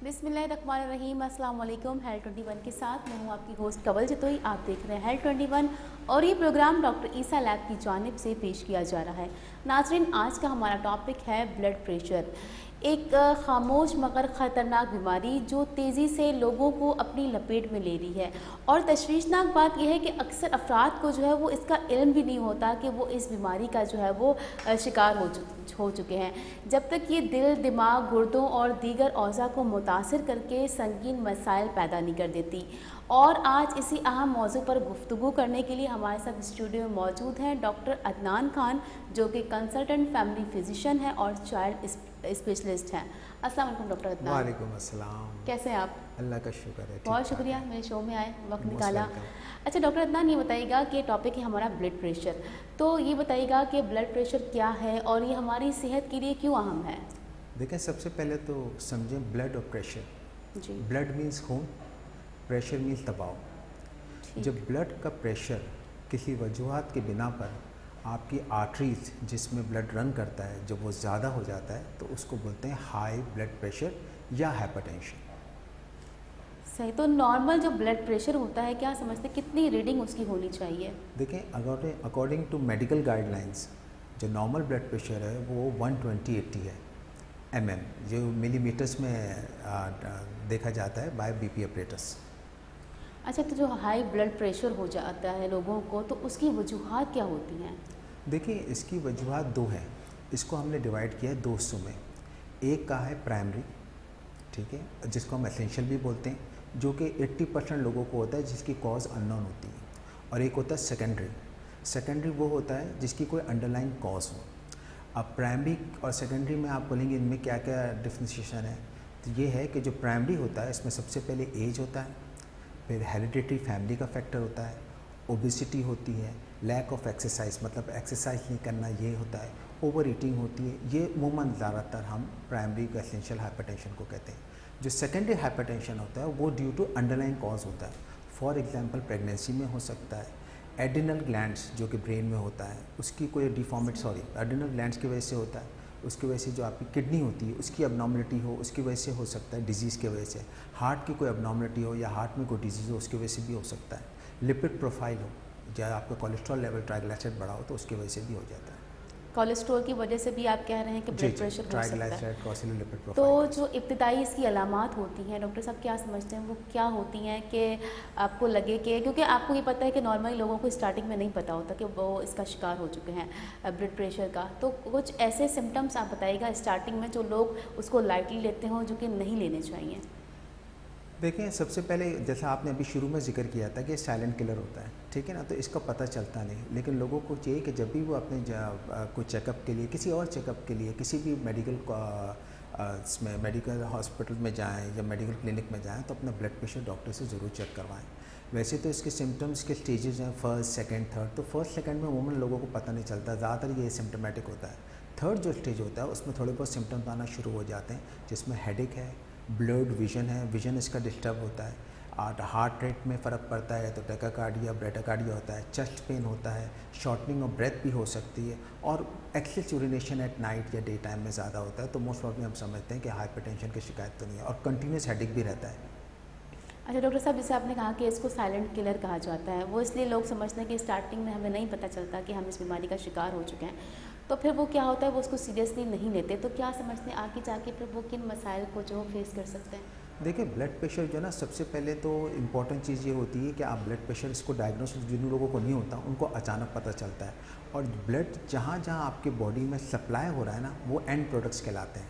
बिस्मिल्लाहिर्रहमानिर्रहीम। अस्सलाम वालेकुम। हेल्थ 21 के साथ मैं हूँ आपकी होस्ट कवल जतोई। आप देख रहे हैं हेल्थ 21 और ये प्रोग्राम डॉक्टर ईसा लैब की जानिब से पेश किया जा रहा है। नाज़रीन, आज का हमारा टॉपिक है ब्लड प्रेशर, एक खामोश मगर ख़तरनाक बीमारी जो तेज़ी से लोगों को अपनी लपेट में ले रही है। और तशवीशनाक बात यह है कि अक्सर अफराद को जो है वो इसका इल्म भी नहीं होता कि वो इस बीमारी का जो है वो शिकार हो चुके हैं। जब तक ये दिल, दिमाग, गुर्दों और दीगर औज़ा को मुतासिर करके संगीन मसाइल पैदा नहीं कर देती। और आज इसी अहम मौजू पर गुफ्तगू करने के लिए हमारे साथ स्टूडियो में मौजूद हैं डॉक्टर अदनान खान, जो कि कंसल्टेंट फैमिली फिजिशियन है और चाइल्ड स्पेशलिस्ट हैं। अस्सलाम वालेकुम डॉक्टर अदनान। वालेकुम अस्सलाम। कैसे हैं आप? अल्लाह का शुक्र है। बहुत शुक्रिया मेरे शो में आए, वक्त निकाला। वेलकम। अच्छा डॉक्टर अदनान, ये बताइएगा कि टॉपिक है हमारा ब्लड प्रेशर, तो ये बताइएगा कि ब्लड प्रेशर क्या है और ये हमारी सेहत के लिए क्यों अहम है? देखें, सबसे पहले तो समझें ब्लड और प्रेशर। जी। ब्लड मीन्स खून, प्रेशर मीन्स दबाव। ठीक। जब ब्लड का प्रेशर किसी वजूहात के बिना पर आपकी आर्टरीज जिसमें ब्लड रन करता है, जब वो ज़्यादा हो जाता है तो उसको बोलते हैं हाई ब्लड प्रेशर या हाइपरटेंशन। सही। तो नॉर्मल जो ब्लड प्रेशर होता है, क्या समझते हैं कितनी रीडिंग उसकी होनी चाहिए? देखें, अकॉर्डिंग टू मेडिकल गाइडलाइंस जो नॉर्मल ब्लड प्रेशर है वो 120/80 है mm, जो मिलीमीटर्स में देखा जाता है बाय बीपी ऑपरेटर्स। अच्छा, तो जो हाई ब्लड प्रेशर हो जाता है लोगों को, तो उसकी वजूहात क्या होती हैं? देखिए, इसकी वजूहात दो हैं। इसको हमने डिवाइड किया है दो हिस्सों में। एक का है प्राइमरी, ठीक है, जिसको हम एसेंशियल भी बोलते हैं, जो कि 80% लोगों को होता है जिसकी कॉज अननोन होती है। और एक होता है सेकेंडरी। सेकेंडरी वो होता है जिसकी कोई अंडरलाइन कॉज हो। अब प्राइमरी और सेकेंडरी में आप बोलेंगे इनमें क्या क्या डिफ्रेंशिएशन है, तो ये है कि जो प्राइमरी होता है इसमें सबसे पहले एज होता है, फिर हेरिडिटरी फैमिली का फैक्टर होता है, ओबेसिटी होती है, लैक ऑफ एक्सरसाइज मतलब एक्सरसाइज नहीं करना ये होता है, ओवर ईटिंग होती है। ये अमूमन ज़्यादातर हम प्राइमरी को एसेंशियल हाइपरटेंशन को कहते हैं। जो सेकेंडरी हाइपरटेंशन होता है वो ड्यू टू अंडरलाइन कॉज होता है। फॉर एग्जांपल प्रेगनेंसी में हो सकता है, एड्रिनल ग्लैंड्स जो कि ब्रेन में होता है उसकी कोई एड्रिनल ग्लैंड्स की वजह से होता है, उसकी वजह से जो आपकी किडनी होती है उसकी अबनॉर्मलिटी हो, उसकी वजह से हो सकता है, डिजीज़ की वजह से हार्ट की कोई अबनॉर्मलिटी हो या हार्ट में कोई डिजीज़ हो उसकी वजह से भी हो सकता है, लिपिड प्रोफाइल हो, या आपका कोलेस्ट्रॉल लेवल ट्राइग्लिसराइड बढ़ा हो तो उसकी वजह से भी हो जाता है। कोलेस्ट्रॉल की वजह से भी आप कह रहे हैं कि ब्लड प्रेशर हो सकता है। ट्राइग्लिसराइड लिपिड तो प्रोफाइल। जो इब्तिदाई इसकी अलामात होती हैं, डॉक्टर साहब क्या समझते हैं वो क्या होती हैं कि आपको लगे कि, क्योंकि आपको ये पता है कि नॉर्मली लोगों को स्टार्टिंग में नहीं पता होता कि वो इसका शिकार हो चुके हैं ब्लड प्रेशर का, तो कुछ ऐसे सिम्टम्स आप बताइएगा स्टार्टिंग में जो लोग उसको लाइटली लेते हों, जो कि नहीं लेने चाहिए। देखें, सबसे पहले जैसा आपने अभी शुरू में जिक्र किया था कि साइलेंट किलर होता है, ठीक है ना, तो इसका पता चलता नहीं, लेकिन लोगों को चाहिए कि जब भी वो अपने कोई चेकअप के लिए, किसी और चेकअप के लिए, किसी भी मेडिकल हॉस्पिटल में जाएं या मेडिकल क्लिनिक में जाएं तो अपना ब्लड प्रेशर डॉक्टर से ज़रूर चेक करवाएं। वैसे तो इसके सिम्टम्स के स्टेजेस हैं फर्स्ट, सेकंड, थर्ड। तो फर्स्ट सेकंड में अमूमन लोगों को पता नहीं चलता, ज़्यादातर ये सिम्टोमेटिक होता है। थर्ड जो स्टेज होता है उसमें थोड़े बहुत सिम्टम्स आना शुरू हो जाते हैं, जिसमें हेडेक है, ब्लर्ड विजन है, विजन इसका डिस्टर्ब होता है, और हार्ट रेट में फ़र्क पड़ता है तो टैकाकार्डिया, ब्रेटाकार्डिया होता है, चेस्ट पेन होता है, शॉर्टनिंग ऑफ ब्रेथ भी हो सकती है, और एक्सेस यूरिनेशन एट नाइट या डे टाइम में ज़्यादा होता है। तो मोस्ट प्रॉब्ली हम समझते हैं कि हाइपरटेंशन की शिकायत तो नहीं है, और कंटिन्यूस हेडेक भी रहता है। अच्छा डॉक्टर साहब, जैसे आपने कहा कि इसको साइलेंट किलर कहा जाता है, वो इसलिए लोग समझते हैं कि स्टार्टिंग में हमें नहीं पता चलता कि हम इस बीमारी का शिकार हो चुके हैं, तो फिर वो क्या होता है, वो उसको सीरियसली नहीं लेते, तो क्या समझते हैं आगे जाके फिर वो किन मसाइल को जो फेस कर सकते हैं? देखिए, ब्लड प्रेशर जो है ना, सबसे पहले तो इम्पॉर्टेंट चीज़ ये होती है कि आप ब्लड प्रेशर इसको डायग्नोस जिन लोगों को नहीं होता उनको अचानक पता चलता है, और ब्लड जहाँ जहाँ आपके बॉडी में सप्लाई हो रहा है ना वो एंड प्रोडक्ट्स कहलाते हैं,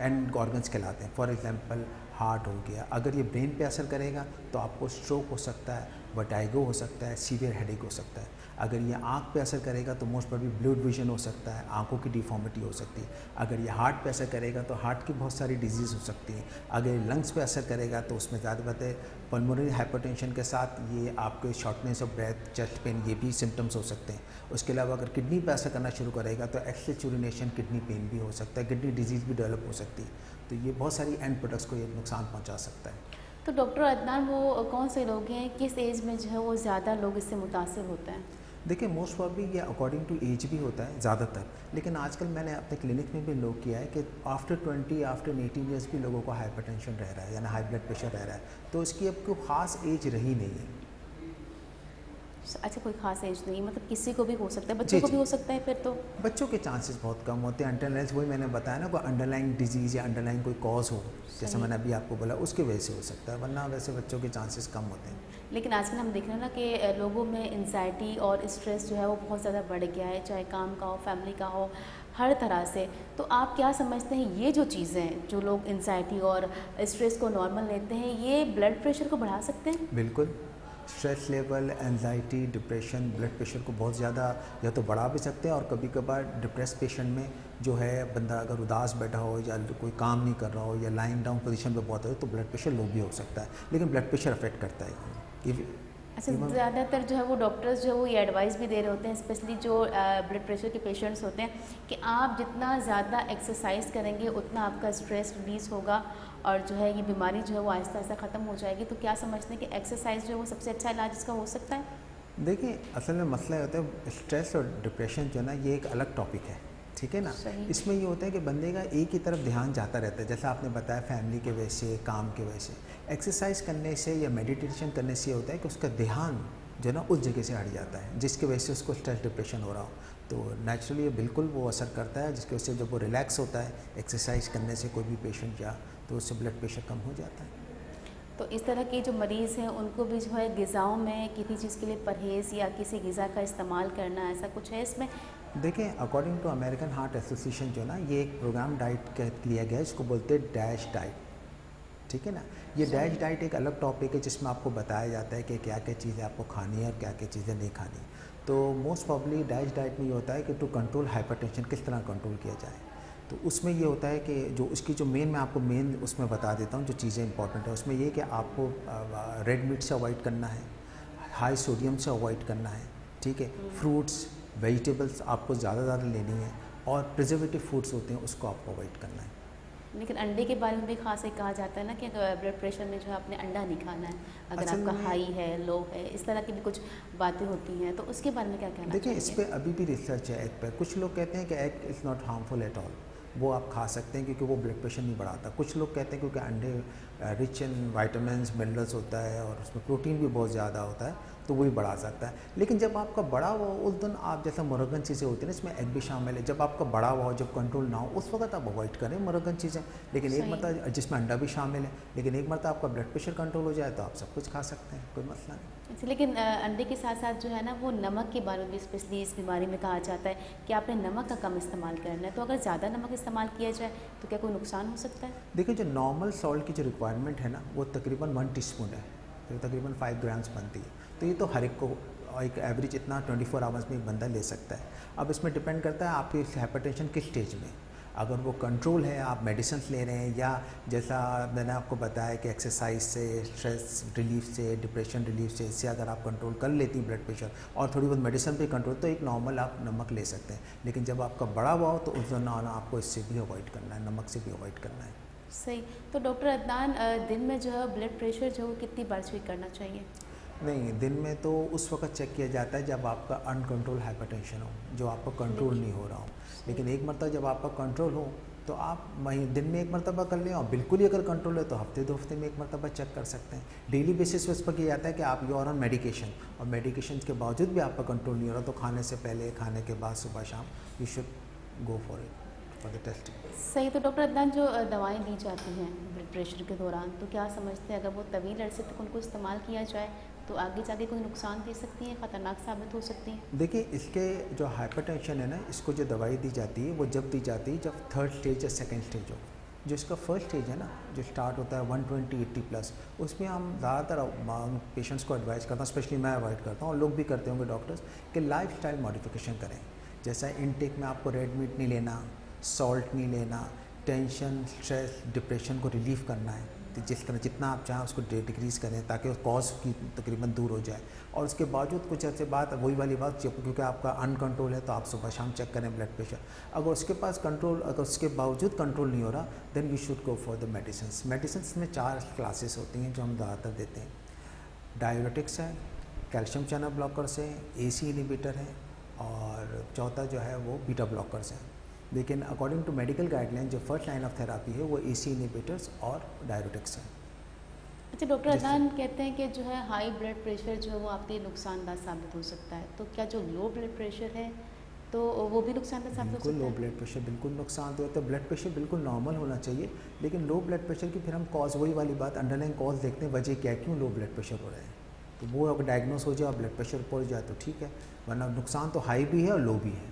एंड ऑर्गन्स कहलाते हैं। फॉर एग्जांपल हार्ट हो गया, अगर ये ब्रेन पे असर करेगा तो आपको स्ट्रोक हो सकता है, वर्टिगो हो सकता है, सीवियर हेडेक हो सकता है। अगर ये आँख पे असर करेगा तो मोस्ट प्रोबेबली ब्लड विजन हो सकता है, आँखों की डिफॉर्मिटी हो सकती है। अगर ये हार्ट पे असर करेगा तो हार्ट की बहुत सारी डिजीज़ हो सकती है। अगर ये लंग्स पे असर करेगा तो उसमें ज़्यादा बात है पल्मोनरी हाइपरटेंशन के साथ ये आपके shortness of breath, chest pain, ये भी सिम्टम्स हो सकते हैं। उसके अलावा अगर किडनी पे असर करना शुरू करेगा तो एक्सेस यूरिनेशन, किडनी पेन भी हो सकता है, किडनी डिजीज़ भी डेवलप हो सकती है। तो ये बहुत सारी एंड प्रोडक्ट्स को ये नुकसान पहुँचा सकता है। तो डॉक्टर अदनान, वो कौन से लोग हैं, किस एज में जो है वो ज़्यादा लोग इससे मुतासिर होते हैं? देखिए मोस्ट प्रॉब्ली ये अकॉर्डिंग टू एज भी होता है ज़्यादातर, लेकिन आजकल मैंने अपने क्लिनिक में भी लोग किया है कि आफ्टर 20 आफ्टर 18 ईयर्स भी लोगों को हाइपरटेंशन रह रहा है, यानी हाई ब्लड प्रेशर रह रहा है, तो इसकी अब कोई ख़ास एज रही नहीं है। अच्छा, कोई खास एज नहीं, मतलब किसी को भी हो सकता है, जी बच्चों को जी, भी हो सकता है फिर तो? बच्चों के चांसेस बहुत कम होते हैं अंटरलाइन, वही मैंने बताया ना, कोई अंडरलाइन डिजीज़ या अंडरलाइन कोई कॉज हो, जैसे सही। मैंने अभी आपको बोला, उसकी वजह से हो सकता है, वरना वैसे बच्चों के चांसेस कम होते हैं। लेकिन आजकल हम देख रहे हैं ना कि लोगों में एंजाइटी और स्ट्रेस जो है वो बहुत ज़्यादा बढ़ गया है, चाहे काम का हो, फैमिली का हो, हर तरह से। तो आप क्या समझते हैं, ये जो चीज़ें हैं, जो लोग एंजाइटी और स्ट्रेस को नॉर्मल लेते हैं, ये ब्लड प्रेशर को बढ़ा सकते हैं? बिल्कुल, stress level, anxiety, depression blood pressure को बहुत ज़्यादा या तो बढ़ा भी सकते हैं, और कभी कभार डिप्रेस पेशेंट में जो है बंदा अगर उदास बैठा हो या कोई काम नहीं कर रहा हो या लाइन डाउन पोजीशन पे बहुत है तो ब्लड प्रेशर लो भी हो सकता है, लेकिन ब्लड प्रेशर अफेक्ट करता है। अच्छा, ज़्यादातर जो है वो डॉक्टर्स जो है वो ये एडवाइस भी दे रहे होते हैं, स्पेशली जो ब्लड प्रेशर के पेशेंट्स होते हैं, कि आप जितना ज़्यादा एक्सरसाइज करेंगे उतना आपका स्ट्रेस रिलीज़ होगा और जो है ये बीमारी जो है वो आहिस्ता आहिस्ता ख़त्म हो जाएगी। तो क्या समझते हैं कि एक्सरसाइज जो है वो सबसे अच्छा इलाज इसका हो सकता है? देखिए असल में मसला ये होता है, स्ट्रेस और डिप्रेशन जो है ना ये एक अलग टॉपिक है, ठीक है ना। सही। इसमें ये होता है कि बंदे का एक ही तरफ ध्यान जाता रहता है, जैसा आपने बताया फैमिली के वजह से, काम के वजह से। एक्सरसाइज करने से या मेडिटेशन करने से ये होता है कि उसका ध्यान जो है ना उस जगह से हट जाता है, जिसकी वजह से उसको स्ट्रेस डिप्रेशन हो रहा हो, तो नेचुरली ये बिल्कुल वो असर करता है, जिसकी वजह से जब वो रिलैक्स होता है एक्सरसाइज करने से कोई भी पेशेंट या, तो उससे ब्लड प्रेशर कम हो जाता है। तो इस तरह के जो मरीज़ हैं उनको भी जो है ग़िज़ाओं में किसी चीज़ के लिए परहेज़ या किसी ग़िज़ा का इस्तेमाल करना, ऐसा कुछ है इसमें? देखिए according to American Heart Association जो है ना, ये एक प्रोग्राम डाइट लिया गया है, इसको बोलते हैं डैश डाइट, ठीक है ना। ये डैश डाइट एक अलग टॉपिक है जिसमें आपको बताया जाता है कि क्या क्या चीज़ें आपको खानी है और क्या क्या चीज़ें नहीं खानी। तो मोस्ट प्रॉब्ली डैश डाइट में ये होता है कि टू कंट्रोल हाइपरटेंशन किस तरह कंट्रोल किया जाए, तो उसमें ये होता है कि जो उसकी जो मैं आपको मेन उसमें बता देता हूँ जो चीज़ें इंपॉर्टेंट है उसमें, ये कि आपको रेड मीट से अवॉइड करना है, हाई सोडियम से अवॉइड करना है, ठीक है। फ्रूट्स वेजिटेबल्स आपको ज़्यादा लेनी है, और प्रिजर्वेटिव फूड्स होते हैं उसको आपको अवॉइड करना है। लेकिन अंडे के बारे में भी खास एक कहा जाता है ना कि ब्लड प्रेशर में जो है आपने अंडा नहीं खाना है, अगर आपका हाई है, लो है, इस तरह की भी कुछ बातें होती हैं, तो उसके बारे में क्या कहना देखिए चाहिए? इस पर अभी भी रिसर्च है एग पे। कुछ लोग कहते हैं कि egg is not harmful at all, वो आप खा सकते हैं क्योंकि वो ब्लड प्रेशर नहीं बढ़ाता। कुछ लोग कहते हैं क्योंकि अंडे रिच इन वाइटामिन मिनरल्स होता है और उसमें प्रोटीन भी बहुत ज़्यादा होता है, तो वो भी बढ़ा सकता है। लेकिन जब आपका बड़ा हुआ उस दिन आप जैसा मुरगन चीज़ें होती हैं ना, इसमें एग भी शामिल है, जब आपका बड़ा हुआ हो, जब कंट्रोल ना हो, उस वक्त आप अवॉइड करें मुरगन चीज़ें। लेकिन एक मतलब जिसमें अंडा भी शामिल है, लेकिन एक मतलब आपका ब्लड प्रेशर कंट्रोल हो जाए तो आप सब कुछ खा सकते हैं, कोई मसला नहीं। अच्छा, लेकिन अंडे के साथ साथ जो है ना वो नमक के बारे में भी स्पेशली इस बीमारी में कहा जाता है कि आपने नमक का कम इस्तेमाल करना है, तो अगर ज़्यादा नमक इस्तेमाल किया जाए तो क्या कोई नुकसान हो सकता है? देखिए जो नॉर्मल सॉल्ट की जो रिक्वायरमेंट है ना वो तकरीबन 1 टीस्पून है, तो तकरीबन 5 ग्राम्स बनती है, तो ये तो हर एक को एक एवरेज इतना 24 आवर्स में एक बंदा ले सकता है। अब इसमें डिपेंड करता है आपकी हाइपरटेंशन किस स्टेज में, अगर वो कंट्रोल है, आप मेडिसिन ले रहे हैं, या जैसा मैंने आपको बताया कि एक्सरसाइज से, स्ट्रेस रिलीफ से, डिप्रेशन रिलीफ से, इससे अगर आप कंट्रोल कर लेती हैं ब्लड प्रेशर और थोड़ी बहुत मेडिसिन पे कंट्रोल, तो एक नॉर्मल आप नमक ले सकते हैं। लेकिन जब आपका बड़ा हुआ हो तो उस दौरान आपको इससे भी अवॉइड करना है, नमक से भी अवॉइड करना है। सही। तो डॉक्टर अदनान, दिन में जो है ब्लड प्रेशर जो है वो कितनी बार चेक करना चाहिए? नहीं, दिन में तो उस वक्त चेक किया जाता है जब आपका अनकंट्रोल हाइपरटेंशन हो, जो आपका कंट्रोल नहीं हो रहा हो। लेकिन एक मरतबा जब आपका कंट्रोल हो तो आप दिन में एक मरतबा कर लें, और बिल्कुल ही अगर कंट्रोल है तो हफ्ते 2 हफ्ते में एक मरतबा चेक कर सकते हैं। डेली बेसिस पे उस पर किया जाता है कि आप यू आर ऑन मेडिकेशन, और मेडिकेशन के बावजूद भी आपका कंट्रोल नहीं हो रहा तो खाने से पहले, खाने के बाद, सुबह शाम you should go for it for the testing. सही। तो डॉक्टर अदनान, जो दवाएं दी जाती हैं ब्लड प्रेशर के दौरान, तो क्या समझते हैं अगर वो तवील अरसे तक उनको इस्तेमाल किया जाए तो आगे जाके कोई नुकसान दे सकती हैं, ख़तरनाक साबित हो सकती हैं? देखिए इसके जो हाइपरटेंशन है ना, इसको जो दवाई दी जाती है वो जब दी जाती है जब 3rd स्टेज या 2nd स्टेज हो। जो इसका 1st स्टेज है ना, जो स्टार्ट होता है 120/80+, उसमें हम ज़्यादातर पेशेंट्स को एडवाइस करता हूँ, स्पेशली मैं अवॉइड करता हूँ और लोग भी करते होंगे डॉक्टर्स, कि लाइफ स्टाइल मॉडिफिकेशन करें। जैसा इनटेक में आपको रेड मीट नहीं लेना, सॉल्ट नहीं लेना, टेंशन, स्ट्रेस, डिप्रेशन को रिलीव करना है, तो जिस तरह जितना आप चाहें उसको डिक्रीज़ करें ताकि उस कॉज की तकरीबन दूर हो जाए। और उसके बावजूद कुछ अर्से बाद वही वाली बात, क्योंकि आपका अनकंट्रोल है तो आप सुबह शाम चेक करें ब्लड प्रेशर। अगर उसके पास कंट्रोल, अगर उसके बावजूद कंट्रोल नहीं हो रहा, then you should go for the medicine. Medicine में 4 क्लासेस होती हैं जो हम ज़्यादातर देते हैं। डायबिटिक्स है, कैल्शियम चैनल ब्लॉकर्स हैं, AC इनहिबिटर है, और चौथा जो है वो बीटा ब्लॉकर्स हैं। लेकिन अकॉर्डिंग टू मेडिकल गाइडलाइन जो फर्स्ट लाइन ऑफ थेरापी है वो AC इनहिबिटर्स और डायरेटिक्स हैं। अच्छा, डॉक्टर अदनान कहते हैं कि जो है हाई ब्लड प्रेशर जो है वो आपके लिए नुकसानदायक साबित हो सकता है, तो क्या जो लो ब्लड प्रेशर है तो वो भी नुकसानदायक साबित हो सकता है? बिल्कुल, लो ब्लड प्रेशर बिल्कुल नुकसान तो होता है। ब्लड प्रेशर बिल्कुल नॉर्मल होना चाहिए, लेकिन लो ब्लड प्रेशर की फिर हम कॉज, वही वाली बात, अंडरलाइन कॉज देखते हैं, वजह क्या है, क्यों लो ब्लड प्रेशर हो रहा है। तो वो अगर डायग्नोस हो जाए और ब्लड प्रेशर पहुँच जाए तो ठीक है, वरना नुकसान तो हाई भी है और लो भी है।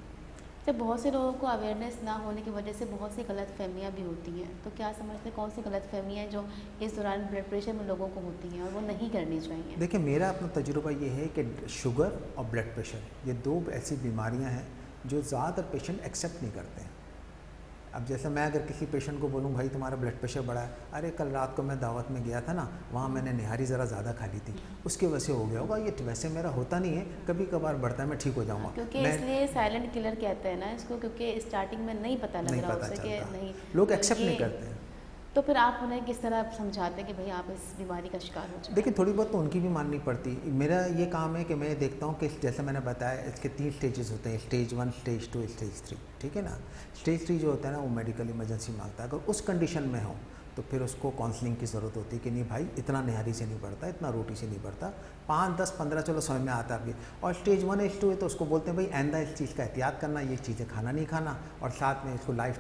जब बहुत से लोगों को अवेयरनेस ना होने की वजह से बहुत सी गलत फहमियाँ भी होती हैं, तो क्या समझते हैं कौन सी गलत फहमियाँ हैं जो इस दौरान ब्लड प्रेशर में लोगों को होती हैं और वो नहीं करनी चाहिए? देखिए, मेरा अपना तजुर्बा ये है कि शुगर और ब्लड प्रेशर ये दो ऐसी बीमारियां हैं जो ज़्यादातर पेशेंट एक्सेप्ट नहीं करते हैं। अब जैसे मैं अगर किसी पेशेंट को बोलूँ भाई तुम्हारा ब्लड प्रेशर बढ़ा है, अरे कल रात को मैं दावत में गया था ना, वहाँ मैंने निहारी ज़रा ज़्यादा खा ली थी, उसकी वजह से हो गया होगा, ये वैसे मेरा होता नहीं है, कभी कभार बढ़ता है, मैं ठीक हो जाऊँगा। क्योंकि इसलिए साइलेंट किलर कहते हैं ना इसको, क्योंकि स्टार्टिंग में नहीं पता लग रहा उसे कि नहीं, लोग एक्सेप्ट नहीं करते हैं। तो फिर आप उन्हें किस तरह समझाते हैं कि भाई आप इस बीमारी का शिकार हो जाए? देखिए, थोड़ी बहुत तो उनकी भी माननी पड़ती। मेरा ये काम है कि मैं देखता हूँ कि जैसे मैंने बताया इसके 3 स्टेजेस होते हैं, स्टेज 1, स्टेज 2, स्टेज 3, ठीक है ना। स्टेज 3 जो होता है ना वो मेडिकल इमरजेंसी मांगता है। अगर उस कंडीशन में हो तो फिर उसको काउंसलिंग की ज़रूरत होती है कि नहीं भाई इतना निहारी से नहीं बढ़ता, इतना रोटी से नहीं बढ़ता, 5, 10, 15 चलो समझ में आता है। और स्टेज 1, स्टेज 2 है तो उसको बोलते हैं भाई आइंदा इस चीज़ का एहतियात करना, ये चीज़ें खाना नहीं खाना, और साथ में इसको लाइफ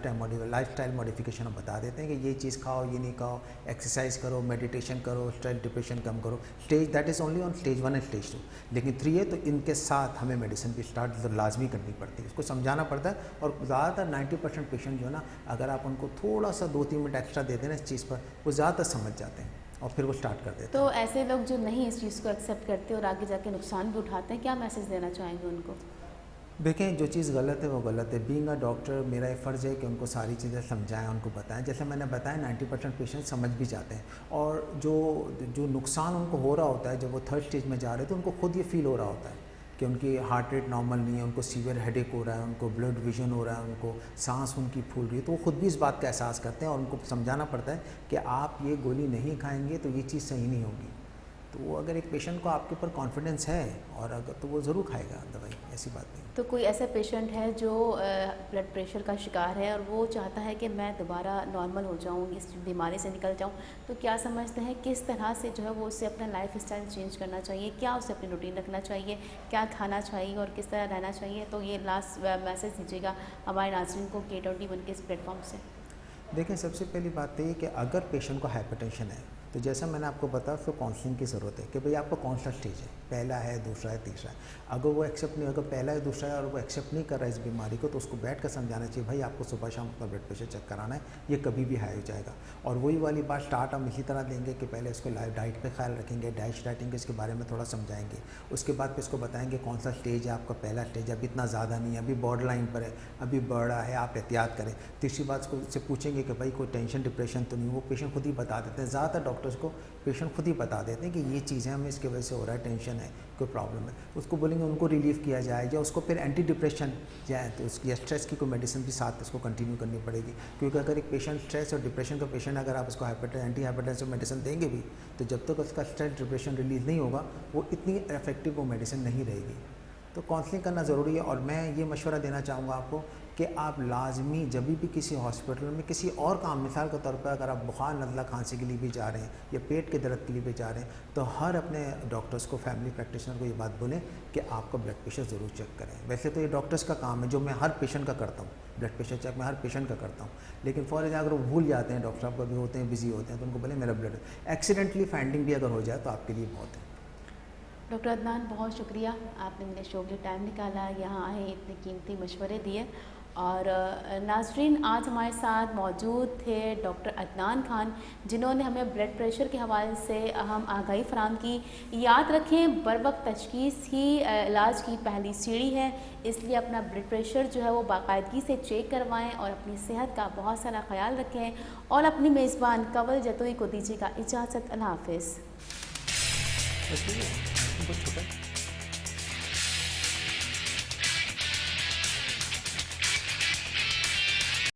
स्टाइल मॉडिफिकेशन हम बता देते हैं कि ये चीज़ खाओ, ये नहीं खाओ, एक्सरसाइज करो, मेडिटेशन करो, स्ट्रेस डिप्रेशन कम करो। Stage that is only on stage 1 and stage 2। लेकिन 3 है तो इनके साथ हमें मेडिसिन की स्टार्ट लाजमी करनी पड़ती है, इसको समझाना पड़ता है। और ज़्यादातर 90% पेशेंट जो है ना, अगर आप उनको थोड़ा सा 2-3 मिनट एक्स्ट्रा दे देना इस चीज़ पर, वो ज़्यादातर समझ जाते हैं और फिर वो स्टार्ट कर देते हैं। तो ऐसे लोग जो नहीं इस चीज़ को एक्सेप्ट करते और आगे जाके नुकसान भी उठाते हैं, क्या मैसेज देना चाहेंगे उनको? देखें, जो चीज़ गलत है वो गलत है। बीइंग अ डॉक्टर मेरा एक फ़र्ज़ है कि उनको सारी चीज़ें समझाएं, उनको बताएं। जैसे मैंने बताया 90% पेशेंट समझ भी जाते हैं, और जो नुकसान उनको हो रहा होता है जब वो 3rd स्टेज में जा रहे हैं तो उनको खुद ये फील हो रहा होता है कि उनकी हार्ट रेट नॉर्मल नहीं है, उनको सीवियर हेडेक हो रहा है, उनको ब्लड विजन हो रहा है, उनको सांस उनकी फूल रही है, तो वो खुद भी इस बात का एहसास करते हैं और उनको समझाना पड़ता है कि आप ये गोली नहीं खाएंगे तो ये चीज़ सही नहीं होगी। तो वो अगर एक पेशेंट को आपके ऊपर कॉन्फिडेंस है और अगर, तो वो ज़रूर खाएगा दवाई, ऐसी बात नहीं। तो कोई ऐसा पेशेंट है जो ब्लड प्रेशर का शिकार है और वो चाहता है कि मैं दोबारा नॉर्मल हो जाऊँ, इस बीमारी से निकल जाऊँ, तो क्या समझते हैं किस तरह से जो है वो उससे अपना लाइफ स्टाइल चेंज करना चाहिए, क्या उसे अपनी रूटीन रखना चाहिए, क्या खाना चाहिए और किस तरह रहना चाहिए? तो ये लास्ट मैसेज दीजिएगा हमारे नाज़रीन को K21 के इस प्लेटफॉर्म से। देखें, सबसे पहली बात तो ये कि अगर पेशेंट को हाइपरटेंशन है तो जैसा मैंने आपको बताया उसको काउंसलिंग की ज़रूरत है कि भाई आपका कौन सा स्टेज है, पहला है, दूसरा है, तीसरा है। अगर वो एक्सेप्ट नहीं, अगर पहला है, दूसरा है और वो एक्सेप्ट नहीं कर रहा है इस बीमारी को, तो उसको बैठ कर समझाना चाहिए भाई आपको सुबह शाम अपना ब्लड प्रेशर चेक कराना है, ये कभी भी हाई हो जाएगा। और वही वाली बात स्टार्ट हम इसी तरह देंगे कि पहले इसको डाइट पर ख्याल रखेंगे, डाइटिंग इसके बारे में थोड़ा समझाएंगे। उसके बाद फिर इसको बताएंगे कौन सा स्टेज है आपका, पहला स्टेज है, अभी इतना ज़्यादा नहीं है, अभी बॉर्डर लाइन पर है, अभी बढ़ा है, आप एहतियात करें। तीसरी बात उससे पूछेंगे कि भाई कोई टेंशन डिप्रेशन तो नहीं, वो पेशेंट खुद ही बता देते हैं। ज़्यादातर डॉक्टर्स को पेशेंट खुद ही बता देते हैं कि ये चीज़ें हमें इसकी वजह से हो रहा है, टेंशन है, कोई प्रॉब्लम है। उसको बोलेंगे उनको रिलीफ किया जाए, या उसको फिर एंटी डिप्रेशन जाए तो उसकी स्ट्रेस की कोई मेडिसिन भी साथ उसको कंटिन्यू करनी पड़ेगी। क्योंकि अगर एक पेशेंट स्ट्रेस और डिप्रेशन का पेशेंट, अगर आप उसको एंटी हाइपरटेंसिव मेडिसिन देंगे भी, तो जब तक उसका स्ट्रेस डिप्रेशन रिलीज़ नहीं होगा वो इतनी इफेक्टिव वो मेडिसिन नहीं रहेगी। तो काउंसलिंग करना ज़रूरी है। और मैं ये मशवरा देना चाहूँगा आपको कि आप लाजमी जब भी किसी हॉस्पिटल में किसी और काम, मिसाल के तौर पर अगर आप बुखार नज़ला खांसी के लिए भी जा रहे हैं या पेट के दर्द के लिए भी जा रहे हैं, तो हर अपने डॉक्टर्स को, फैमिली प्रैक्टिशनर को ये बात बोलें कि आपका ब्लड प्रेशर ज़रूर चेक करें। वैसे तो ये डॉक्टर्स का काम है, जो मैं हर पेशेंट का करता हूँ, ब्लड प्रेशर चेक मैं हर पेशेंट का करता हूँ। लेकिन फॉर एग्जाम्पल अगर वो भूल जाते हैं, डॉक्टर साहब कभी होते हैं बिजी होते हैं, तो उनको बोले मेरा ब्लड एक्सीडेंटली फाइंडिंग भी अगर हो जाए तो आपके लिए बहुत है। डॉक्टर अदनान, बहुत शुक्रिया, आपने मेरे शो के लिए टाइम निकाला, यहाँ आए, इतने कीमती मशवरे दिए। और नाज़रीन, आज हमारे साथ मौजूद थे डॉक्टर अदनान खान, जिन्होंने हमें ब्लड प्रेशर के हवाले से अहम आगाही फराहम की। याद रखें, बर वक्त तशख़ीस ही इलाज की पहली सीढ़ी है, इसलिए अपना ब्लड प्रेशर जो है वो बाकायदगी से चेक करवाएं और अपनी सेहत का बहुत सारा ख्याल रखें। और अपनी मेज़बान कंवल जतोई को दीजिएगा इजाज़त। अल्लाह हाफ़िज़।